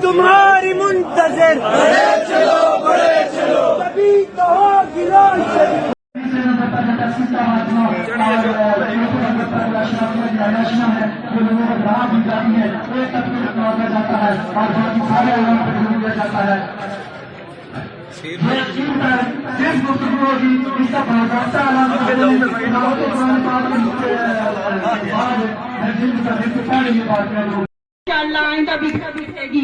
तुम्हारी मुंतजर कभी तो आइंदा भी दिखेगी।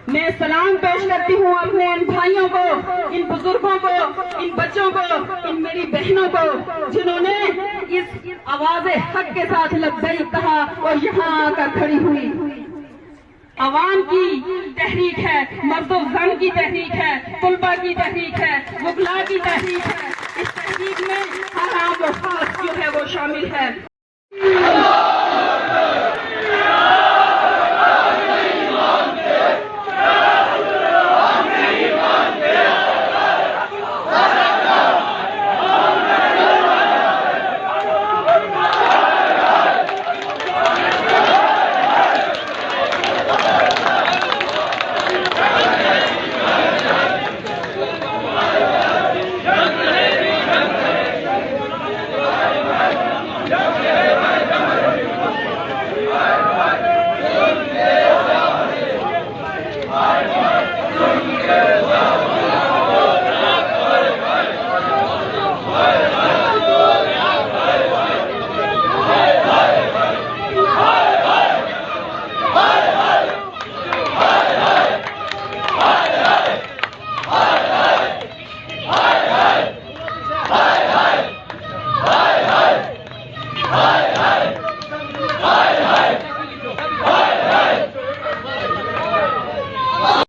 मैं सलाम पेश करती हूँ अपने इन भाइयों को, इन बुजुर्गों को, इन बच्चों को, इन मेरी बहनों को, जिन्होंने इस आवाज़ हक के साथ लब्बैक कहा और यहाँ आकर खड़ी हुई। अवाम की तहरीक है, मर्दो जन की तहरीक है, तुलबा की तहरीक है, वकला की तहरीक है। इस तहरीक में हर आम और खास जो है वो शामिल है।